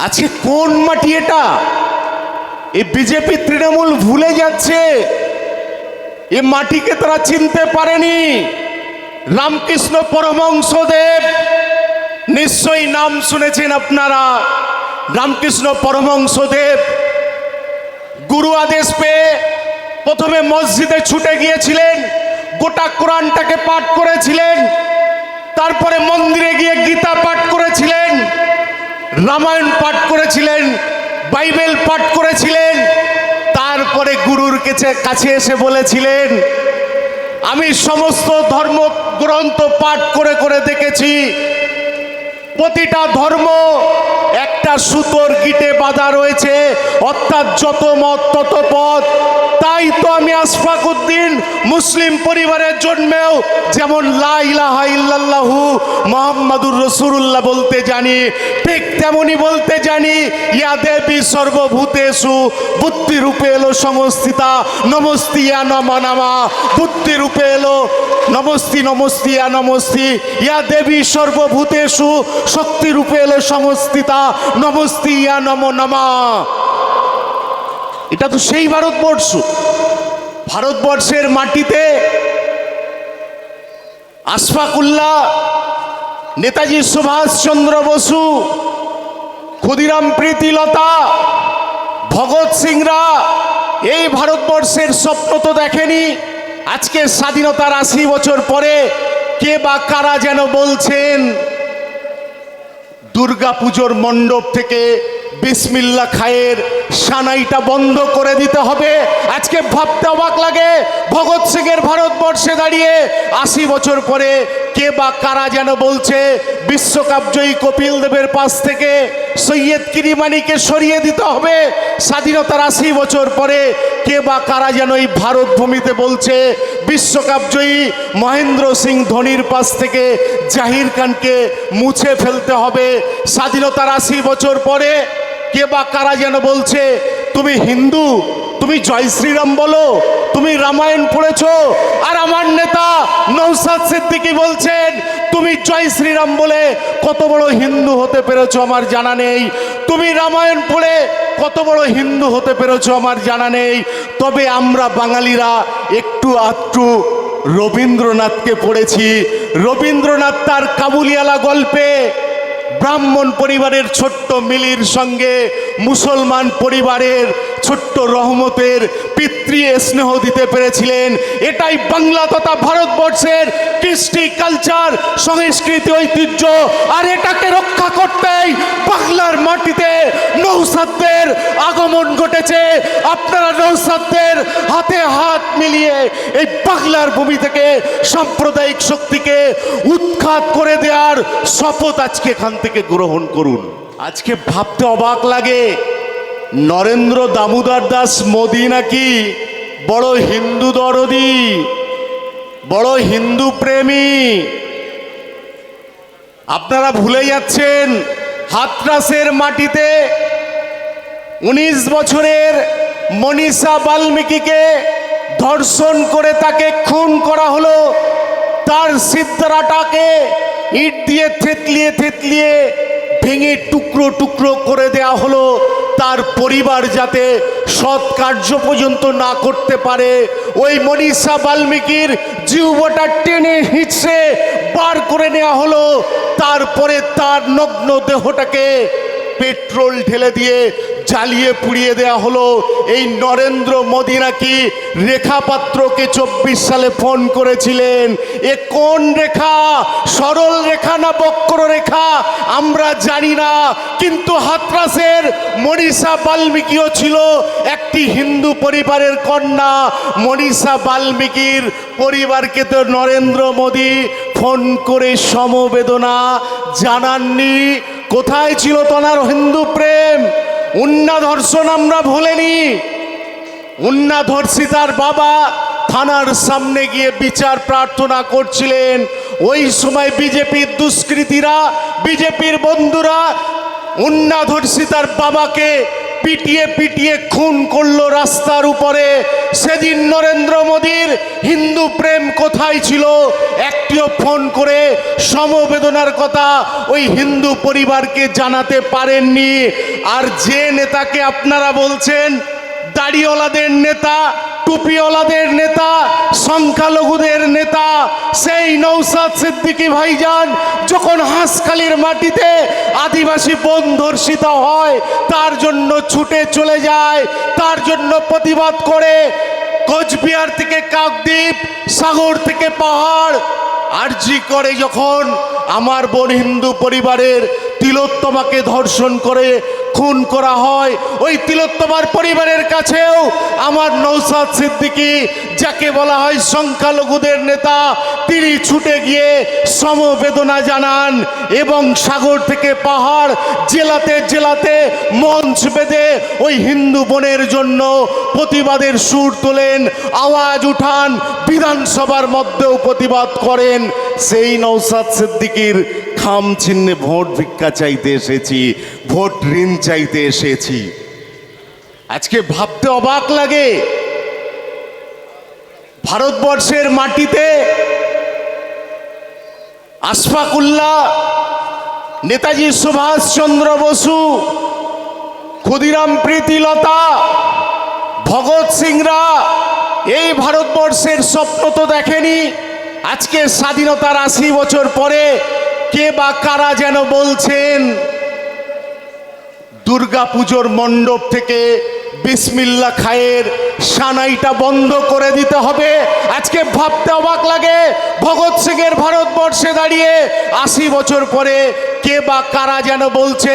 আজকে কোন মাটি এটা? এই বিজেপি তৃণমূল ভুলে যাচ্ছে, এই মাটিকে তারা চিনতে পারেনি। রামকৃষ্ণ পরমহংসদেব, নিশ্চয়ই নাম শুনেছেন আপনারা। রামকৃষ্ণ পরমহংসদেব গুরু আদেশ পেয়ে প্রথমে মসজিদে ছুটে গিয়েছিলেন, গোটা কোরআনটাকে পাঠ করেছিলেন, তারপরে মন্দিরে গিয়ে গীতা পাঠ করেছিলেন, রামায়ণ পাঠ করেছিলেন, বাইবেল পাঠ করেছিলেন। তারপরে গুরুর কাছে এসে বলেছিলেন, আমি সমস্ত ধর্মগ্রন্থ পাঠ করে করে দেখেছি, প্রতিটা ধর্ম একটা সুতোর গিটে বাঁধা রয়েছে, অর্থাৎ যত মত তত পথ। তাই তো আমি আশফাক উদ্দিন মুসলিম পরিবারের জন্মেও যেমন লা ইলাহা ইল্লাল্লাহু মুহাম্মাদুর রাসূলুল্লাহ বলতে জানি, ঠিক তেমনি বলতে জানি ইয়া দেবী সর্বভূতেষু বুদ্ধি রূপে এলো সংস্থিতা নমস্তিয়া নমঃ নমঃ। বুদ্ধি রূপে এলো নমস্তি নমস্তিয়া নমস্তি, ইয়া দেবী সর্বভূতেষু শক্তি রূপে এলো সংস্থিতা নমস্তিয়া নমঃ নমঃ। এটা তো সেই ভারতবর্ষ। ভারতবর্ষের মাটিতে আশফাকুল্লাহ, নেতাজি সুভাষচন্দ্র বসু, ক্ষুদিরাম প্রীতিলতা, ভগৎ সিংরা এই ভারতবর্ষের স্বপ্ন তো দেখেনি। আজকে স্বাধীনতার ৮০ বছর পরে কে বা কারা যেন বলছেন দুর্গাপুজোর মণ্ডপ থেকে বিসমিল্লাহ খায়ের সানাইটা বন্ধ করে দিতে হবে। আজকে ভাবতে অবাক লাগে, ভগৎ সিং এর ভারতবর্ষে দাঁড়িয়ে ৮০ বছর পরে কে বা কারা যেন বলছে বিশ্বকাপ জয়ী কপিল দেবের পাশ থেকে সৈয়দ কিরিমানিকে সরিয়ে দিতে হবে। স্বাধীনতার ৮০ বছর পরে কে বা কারা যেন এই ভারত ভূমিতে বলছে বিশ্বকাপ জয়ী মহেন্দ্র সিং ধোনির পাশ থেকে জাহির খানকে মুছে ফেলতে হবে। স্বাধীনতার ৮০ বছর পরে কে বা কারা যেন বলছে তুমি হিন্দু, তুমি জয় শ্রীরাম বলো, তুমি রামায়ণ পড়েছো। আর আমার নেতা নওশাদ সিদ্দিকী বলছেন তুমি জয় শ্রীরাম বলে কত বড় হিন্দু হতে পেরেছো আমার জানা নেই, তুমি রামায়ণ পড়ে কত বড় হিন্দু হতে পেরেছো আমার জানা নেই। তবে আমরা বাঙালিরা একটু আধটু রবীন্দ্রনাথকে পড়েছি। রবীন্দ্রনাথ তার কাবুলিওয়ালা গল্পে ব্রাহ্মণ পরিবারের ছোট্ট মিলির সঙ্গে মুসলমান পরিবারের ছোট্ট রহমতের পিতৃ স্নেহ দিতে পেরেছিলেন। এটাই বাংলা তথা ভারতবর্ষের কৃষ্টি কালচার, সংস্কৃতি, ঐতিহ্য। আর এটাকে রক্ষা করতেই বাংলার মাটিতে নওশাদদের আগমন ঘটেছে। আপনারা নওশাদদের হাতে হাত মিলিয়ে এই বাংলার ভূমি থেকে সাম্প্রদায়িক শক্তিকে উৎখাত করে দেওয়ার শপথ আজকে এখান থেকে গ্রহণ করুন। আজকে ভাবতে অবাক লাগে, নরেন্দ্র দামোদর দাস মোদি নাকি বড় হিন্দু দরদি, বড় হিন্দু প্রেমী। আপনারা ভুলে যাচ্ছেন হাতরাসের মাটিতে ১৯ বছরের মনীষা বাল্মীকিকে ধর্ষণ করে তাকে খুন করা হলো। তার সিদ্ধাটাকে ইট দিয়ে থেতলিয়ে থেতলিয়ে ভেঙে টুকরো টুকরো করে দেয়া হলো। তার পরিবার যাতে সৎ কার্য পর্যন্ত না করতে পারে, ওই মনীষা বাল্মীকির জিহ্বাটা টেনে হিঁচড়ে বার করে নেওয়া হলো। তারপরে তার নগ্ন দেহটাকে পেট্রোল ঢেলে দিয়ে জ্বালিয়ে পুড়িয়ে দেয়া হলো। এই নরেন্দ্র মোদি নাকি রেখা পাত্রকে ২৪ সালে ফোন করেছিলেন। এ কোন রেখা, সরল রেখা না বক্র রেখা আমরা জানি না, কিন্তু হাতরাসের মনীষা বাল্মীকিও ছিল একটি হিন্দু পরিবারের কন্যা। মনীষা বাল্মীকির পরিবারকে তো নরেন্দ্র মোদি ফোন করে সমবেদনা জানাননি। কোথায় ছিল তোমার হিন্দু প্রেম? উন্না ধর্ষণ আমরা ভুলেনি। উন্না ধর্ষিতার বাবা থানার সামনে গিয়ে বিচার প্রার্থনা করছিলেন। ওই সময় বিজেপির দুষ্কৃতীরা, বিজেপির বন্ধুরা উন্না ধর্ষিতার বাবাকে পিটিয়ে পিটিয়ে খুন করলো রাস্তার উপরে। সেদিন নরেন্দ্র মোদীর হিন্দু প্রেম কোথায় ছিল? একটিও ফোন করে সমবেদনার কথা ওই হিন্দু পরিবারকে জানাতে পারেননি। আর যে নেতাকে আপনারা বলছেন দাড়িওয়ালাদের নেতা, টুপিওয়ালাদের নেতা, সংখ্যালঘুদের নেতা, সেই নওশাদ সিদ্দিকী ভাইজান যখন হাঁসখালির মাটিতে আদিবাসী বোন ধর্ষিত হয় তার জন্য ছুটে চলে যায়, তার জন্য প্রতিবাদ করে কোচবিহার থেকে কাকদ্বীপ, সাগর থেকে পাহাড়, আরজি করে যখন আমার বোন হিন্দু পরিবারের তিলোত্তমাকে ধর্ষণ করে খুন করা হয়, ওই তিলোত্তমার পরিবারের কাছেও আমার নওশাদ সিদ্দিকী, যাকে বলা হয় সংখ্যালঘুদের নেতা, তিনি ছুটে গিয়ে সমবেদনা জানান এবং সাগর থেকে পাহাড় জেলাতে জেলাতে মঞ্চ বেঁধে ওই হিন্দু বোনের জন্য প্রতিবাদের সুর তোলেন, আওয়াজ উঠান, বিধানসভার মধ্যেও প্রতিবাদ করেন। সেই নওশাদ সিদ্দিকীর খাম চিহ্নে ভোট ভিক্ষা চাইতে এসেছি, ভোট ঋণ চাইতে এসেছি। আজকে ভাবতে অবাক লাগে, ভারতবর্ষের মাটিতে আশফাকুল্লাহ, নেতাজি সুভাষচন্দ্র বসু, ক্ষুদিরাম প্রীতিলতা, ভগৎ সিংরা এই ভারতবর্ষের স্বপ্ন তো দেখেনি। আজকে স্বাধীনতার ৮০ বছর পরে কে বা কারা যেন বলছেন দুর্গাপুজোর মণ্ডপ থেকে বিসমিল্লাহ খায়ের সানাইটা বন্ধ করে দিতে হবে। আজকে ভাবতে অবাক লাগে, ভগৎ সিংয়ের ভারতবর্ষে দাঁড়িয়ে ৮০ বছর পরে কে বা কারা যেন বলছে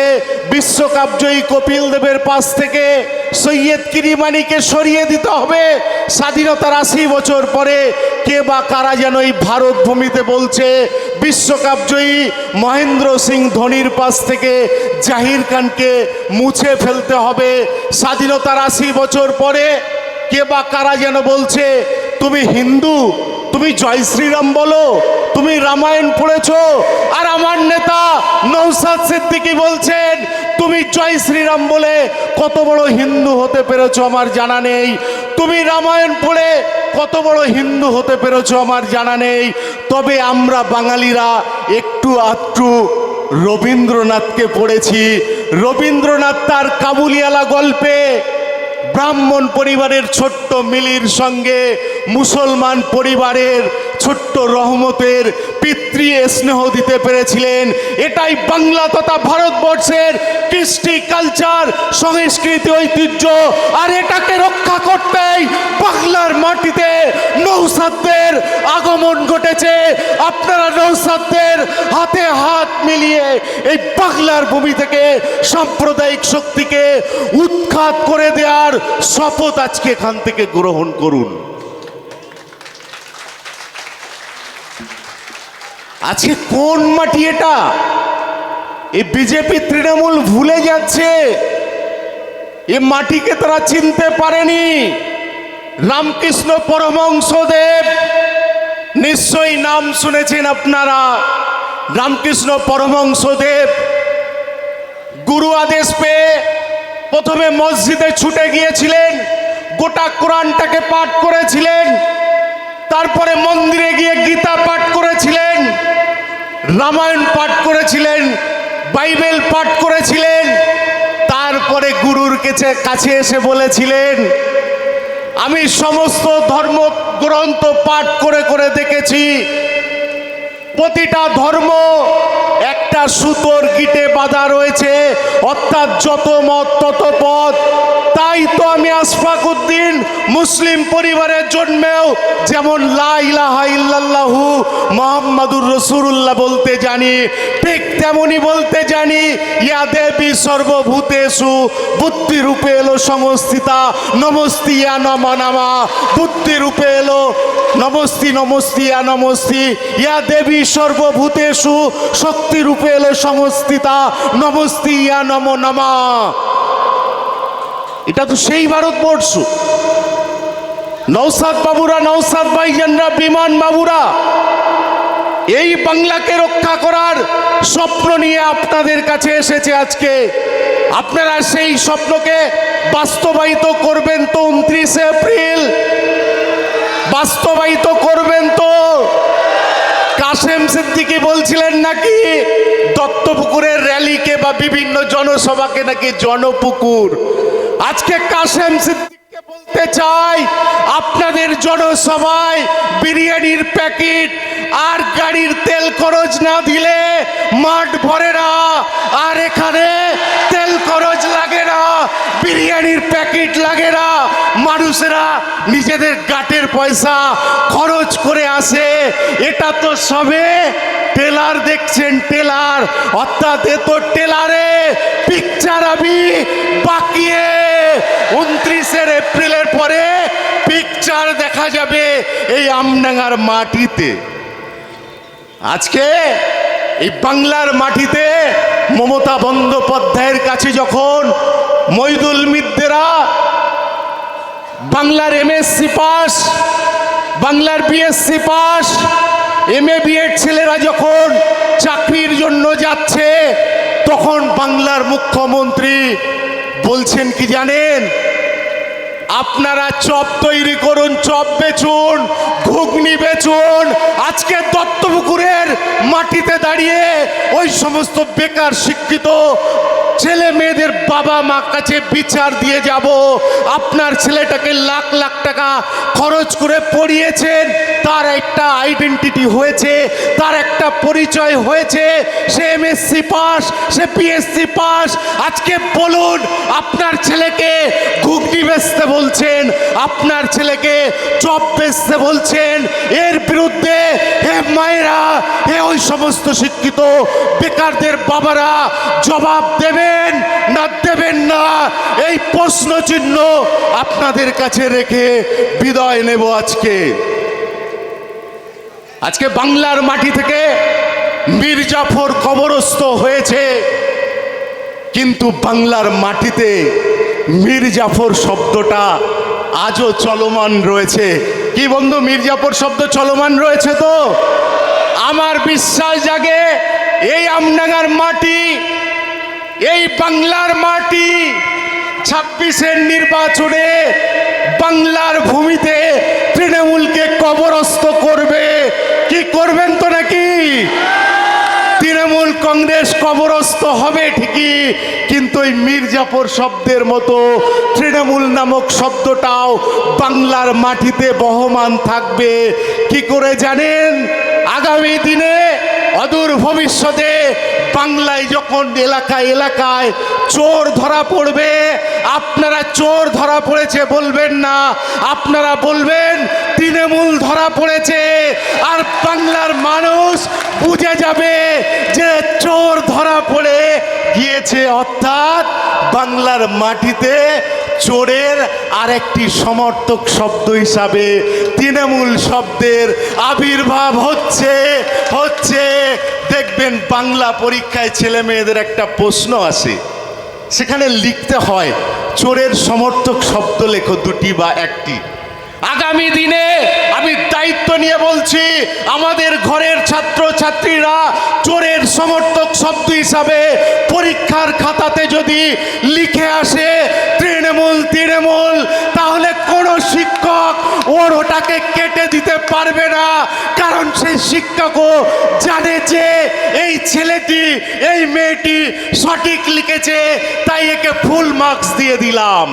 বিশ্বকাপ জয়ী কপিল দেবের পাশ থেকে সৈয়দ কিরিমানিকে সরিয়ে দিতে হবে। স্বাধীনতার ৮০ বছর পরে কে বা কারা যেন এই ভারত ভূমিতে বলছে বিশ্বকাপ জয়ী মহেন্দ্র সিং ধোনির পাশ থেকে জাহির খানকে মুছে ফেলতে হবে। স্বাধীনতার ৮০ বছর পরে কে বা কারা যেন বলছে তুমি হিন্দু, তুমি জয় শ্রীরাম বলো, তুমি রামায়ণ পড়েছো। আর আমার নেতা নওশাদ সিদ্দিকী বলছেন তুমি জয় শ্রীরাম বলে কত বড় হিন্দু হতে পেরেছো আমার জানা নেই, তুমি রামায়ণ পড়ে কত বড় হিন্দু হতে পেরেছো আমার জানা নেই। তবে আমরা বাঙালিরা একটু আধটু রবীন্দ্রনাথকে পড়েছি। রবীন্দ্রনাথ তার কাবুলিওয়ালা গল্পে ব্রাহ্মণ পরিবারের ছোট্ট মিলির সঙ্গে মুসলমান পরিবারের ছোট্ট রহমতের পিতৃ স্নেহ দিতে পেরেছিলেন। এটাই বাংলা তথা ভারতবর্ষের কৃষ্টি, কালচার, সংস্কৃতি, ঐতিহ্য। আর এটাকে রক্ষা করতেই বাংলার মাটিতে নওশাদদের আগমন ঘটেছে। আপনারা নওশাদদের হাতে হাত মিলিয়ে এই বাংলার ভূমি থেকে সাম্প্রদায়িক শক্তিকে উৎখাত করে দেওয়ার শপথ আজকে এখান থেকে গ্রহণ করুন। আজকে কোন মাটি এটা? এই বিজেপি তৃণমূল ভুলে যাচ্ছে, এই মাটিকে তারা চিনতে পারেনি। রামকৃষ্ণ পরমহংসদেব নিশ্চয়ই নাম শুনেছেন আপনারা। রামকৃষ্ণ পরমহংসদেব গুরু আদেশ পেয়ে প্রথমে মসজিদে ছুটে গিয়েছিলেন, গোটা কোরআনটাকে পাঠ করেছিলেন, তারপরে মন্দিরে গিয়ে গীতা পাঠ করেছিলেন, রামায়ণ পাঠ করেছিলেন, বাইবেল পাঠ করেছিলেন। তারপরে গুরুর কাছে এসে বলেছিলেন আমি সমস্ত ধর্মগ্রন্থ পাঠ করে করে দেখেছি, প্রতিটা ধর্ম একটা সুতোর গিটে বাঁধা রয়েছে, অর্থাৎ যত মত তত পথ। তাই তো আমি আশফাকুদ্দিন মুসলিম পরিবারের জন্মেও যেমন লা ইলাহা ইল্লাল্লাহু মুহাম্মাদুর রাসূলুল্লাহ বলতে জানি, ঠিক তেমনি বলতে জানি ইয়া দেবী সর্বভূতেষু বুদ্ধি রূপে এলো সংস্থিতা নমস্তি ইয়া নমঃ নমঃ। বুদ্ধি রূপে এলো নমস্তি নমস্তি ইয়া নমস্তি, ইয়া দেবী সর্বভূতেষু শক্তি রূপে এলো সংস্থিতা নমস্তি ইয়া নমঃ নমঃ। এটা তো সেই ভারতবর্ষ। নওশাদ বাবুরা, নওশাদ ভাইজানরা, বিমান বাবুরা এই বাংলাকে রক্ষা করার স্বপ্ন নিয়ে আপনাদের কাছে এসেছে আজকে। আপনারা সেই স্বপ্নকে বাস্তবায়িত করবেন তো 29 এপ্রিল? বাস্তবায়িত করবেন তো? কাশেম সিদ্দিকী বলছিলেন নাকি দত্তপুকুরের র্যালিকে বা বিভিন্ন জনসভাকে নাকি জনপুকুর। আজকে কাশেম সিদ্দিকীকে বলতে চাই, আপনাদের জনসভায় বিরিয়ানির প্যাকেট আর গাড়ির তেল খরচ না দিলে মাঠ ভরে না। আর এখানে তেল খরচ লাগে না, বিরিয়ানির প্যাকেট লাগে না, মানুষেরা নিজেদের গাটের পয়সা খরচ করে আসে। এটা তো সবে টেলার দেখছেন, টেলার, অর্থাৎ এ তো টেলারে পিকচার আমি বাকিয়ে 29 এপ্রিলের পরে পিকচার দেখা যাবে এই আমডাঙ্গার মাটিতে। আজকে এই বাংলার মাটিতে মমতা বন্দ্যোপাধ্যায়ের কাছে যখন মইদুল মিদ্দেরা বাংলার এমএসসি পাস, বাংলার বিএসসি পাস, এমএ বিএড ছেলেরা যখন চাকরির জন্য যাচ্ছে, তখন বাংলার মুখ্যমন্ত্রী বলছেন কি জানেন? আপনারা চপ তৈরি করুন, চপ বেচুন, ঘুগনি বেচুন। আজকে দত্তপুকুরের মাটিতে দাঁড়িয়ে ওই সমস্ত বেকার শিক্ষিত ছেলে মেয়েদের বাবা মা কাছে বিচার দিয়ে যাব, আপনার ছেলেটাকে লাখ লাখ টাকা খরচ করে পড়িয়েছেন, তার একটা আইডেন্টিটি হয়েছে, তার একটা পরিচয় হয়েছে, সে এমএসসি পাস, সে পিএসসি পাস। আজকে বলুন, আপনার ছেলেকে ঘুগনি বেচতে বলছেন, আপনার ছেলেকে চপ বেচতে বলছেন, এর বিরুদ্ধে হে মায়েরা, হে ওই সমস্ত শিক্ষিত বেকারদের বাবারা জবাব দেবেন না দেবেন না? এই প্রশ্ন চিহ্ন আপনাদের কাছে রেখে বিদায় নেব। আজকে বাংলার মাটি থেকে মীর জাফর কবরস্থ হয়েছে, কিন্তু বাংলার মাটিতে মীর জাফর শব্দটা আজও চলমান রয়েছে। কি বন্ধু, মীর জাফর শব্দ চলমান রয়েছে তো? আমার বিশ্বাস জাগে এই আমডাঙ্গার মাটি, এই বাংলার মাটি 26-এর নির্বাচনে বাংলার ভূমিতে তৃণমূলকে কবরস্থ করবে। কি করবেন তো নাকি? তৃণমূল কংগ্রেস কবরস্থ হবে ঠিকই, কিন্তু ওই মীর জাফর শব্দের মতো তৃণমূল নামক শব্দটাও বাংলার মাটিতে বহমান থাকবে। কি করে জানেন? আগামী দিনে অদূর ভবিষ্যতে বাংলায় যখন এলাকায় এলাকায় চোর ধরা পড়বে, আপনারা চোর ধরা পড়েছে বলবেন না, আপনারা বলবেন তৃণমূল ধরা পড়েছে। আর বাংলার মানুষ বুঝে যাবে যে চোর ধরা পড়ে গিয়েছে, অর্থাৎ বাংলার মাটিতে চোরের আরেকটি সমর্থক শব্দ হিসাবে তৃণমূল শব্দের আবির্ভাব হচ্ছে। দেখবেন বাংলা পরীক্ষায় ছেলে মেয়েদের একটা প্রশ্ন আসে, সেখানে লিখতে হয় চোরের সমর্থক শব্দ লেখো দুটি বা একটি। আগামী দিনে আমি দায়িত্ব নিয়ে বলছি, আমাদের ঘরের ছাত্র ছাত্রীরা চোরের সমর্থক শব্দ হিসাবে পরীক্ষার খাতাতে যদি লিখে আসে তৃণমূল তৃণমূল, তাহলে কোনো শিক্ষক ওর ওটাকে কেটে দিতে পারবে না, কারণ সেই শিক্ষকও জানে যে এই ছেলেটি এই মেয়েটি সঠিক লিখেছে, তাই একে ফুল মার্কস দিয়ে দিলাম।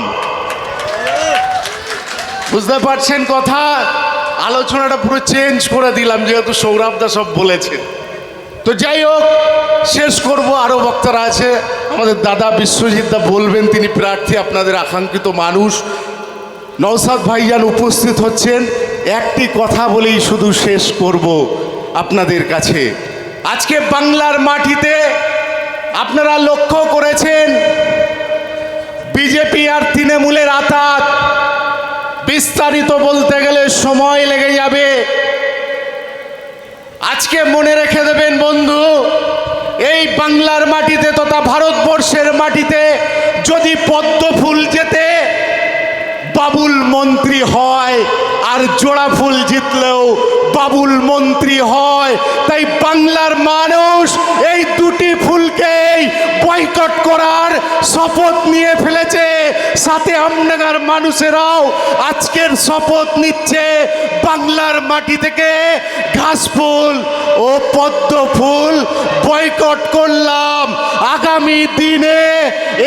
বুঝতে পারছেন কথা? আলোচনাটা পুরো চেঞ্জ করে দিলাম, যেহেতু সৌরভদা সব বলেছে। তো যাই হোক, শেষ করব। আরও বক্তারা আছে, আমাদের দাদা বিশ্বজিৎ দা বলবেন, তিনি প্রার্থী, আপনাদের আকাঙ্ক্ষিত মানুষ। নওশাদ ভাইজান উপস্থিত হচ্ছেন। একটি কথা বলেই শুধু শেষ করব আপনাদের কাছে। আজকে বাংলার মাটিতে আপনারা লক্ষ্য করেছেন বিজেপি আর তৃণমূলের আঁতাত। বিস্তারিত বলতে গেলে সময় লেগে যাবে। আজকে মনে রেখে দেবেন বন্ধু, এই বাংলার মাটিতে তথা ভারতবর্ষের মাটিতে যদি পদ্ম ফুল যেতে বাবুল মন্ত্রী হয়, আর জোড়া ফুল জিতলেও বাবুল মন্ত্রী হয়, তাই বাংলার মানুষ এই দুটি ফুলকেই বয়কট করার শপথ নিয়ে ফেলেছে, সাথে আমডাঙ্গার মানুষেরাও আজকের শপথ নিচ্ছে বাংলার মাটি থেকে ঘাসফুল ও পদ্ম ফুল বয়কট করলাম। আগামী দিনে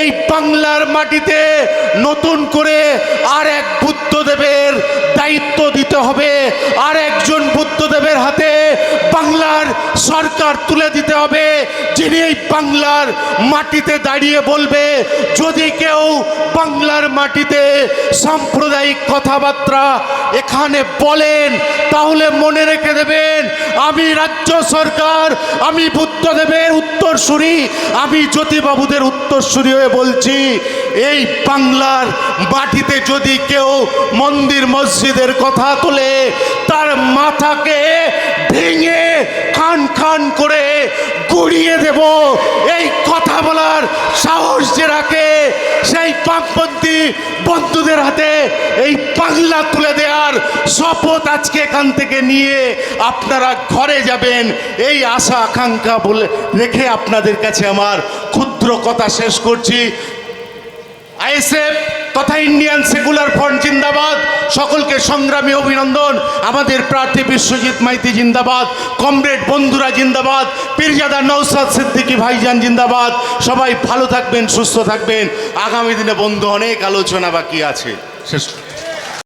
এই বাংলার মাটিতে নতুন করে আর এক বুদ্ধদেবের দায়িত্ব দিতে হবে, আর একজন বুদ্ধদেবের হাতে বাংলার সরকার তুলে দিতে হবে, যিনি এই বাংলার মাটিতে দাঁড়িয়ে বলবে যদি কেউ বাংলার মাটিতে সাম্প্রদায়িক কথাবার্তা এখানে বলেন তাহলে মনে রেখে দেবেন আমি রাজ্য সরকার, আমি বুদ্ধদেবের উত্তরসূরি, আমি জ্যোতিবাবুদের উত্তরসূরি হয়ে বলছি এই বাংলার মাটিতে যদি কেউ মন্দির মসজিদের কথা তোলে তার মাথাকে ভেঙে খান খান করে গুড়িয়ে দেব। এই কথা বলার সাহস যে রাখে সেই বামপন্থী বন্ধুদের হাতে এই বাংলা তুলে দেওয়ার শপথ আজকে এখান থেকে নিয়ে আপনারা ঘরে যাবেন, এই আশা আকাঙ্ক্ষা বলে রেখে আপনাদের কাছে আমার ক্ষুদ্র কথা শেষ করছি। আইএসএফ তথা ইন্ডিয়ান সেকুলার ফ্রন্ট জিন্দাবাদ, সকলকে সংগ্রামী অভিনন্দন। আমাদের প্রার্থী বিশ্বজিৎ মাইতি জিন্দাবাদ, কমরেড বন্ধুরা জিন্দাবাদ, পীরজাদা নওশাদ সিদ্দিকী ভাইজান জিন্দাবাদ। সবাই ভালো থাকবেন, সুস্থ থাকবেন। আগামী দিনে বন্ধু অনেক আলোচনা বাকি আছে। শেষ।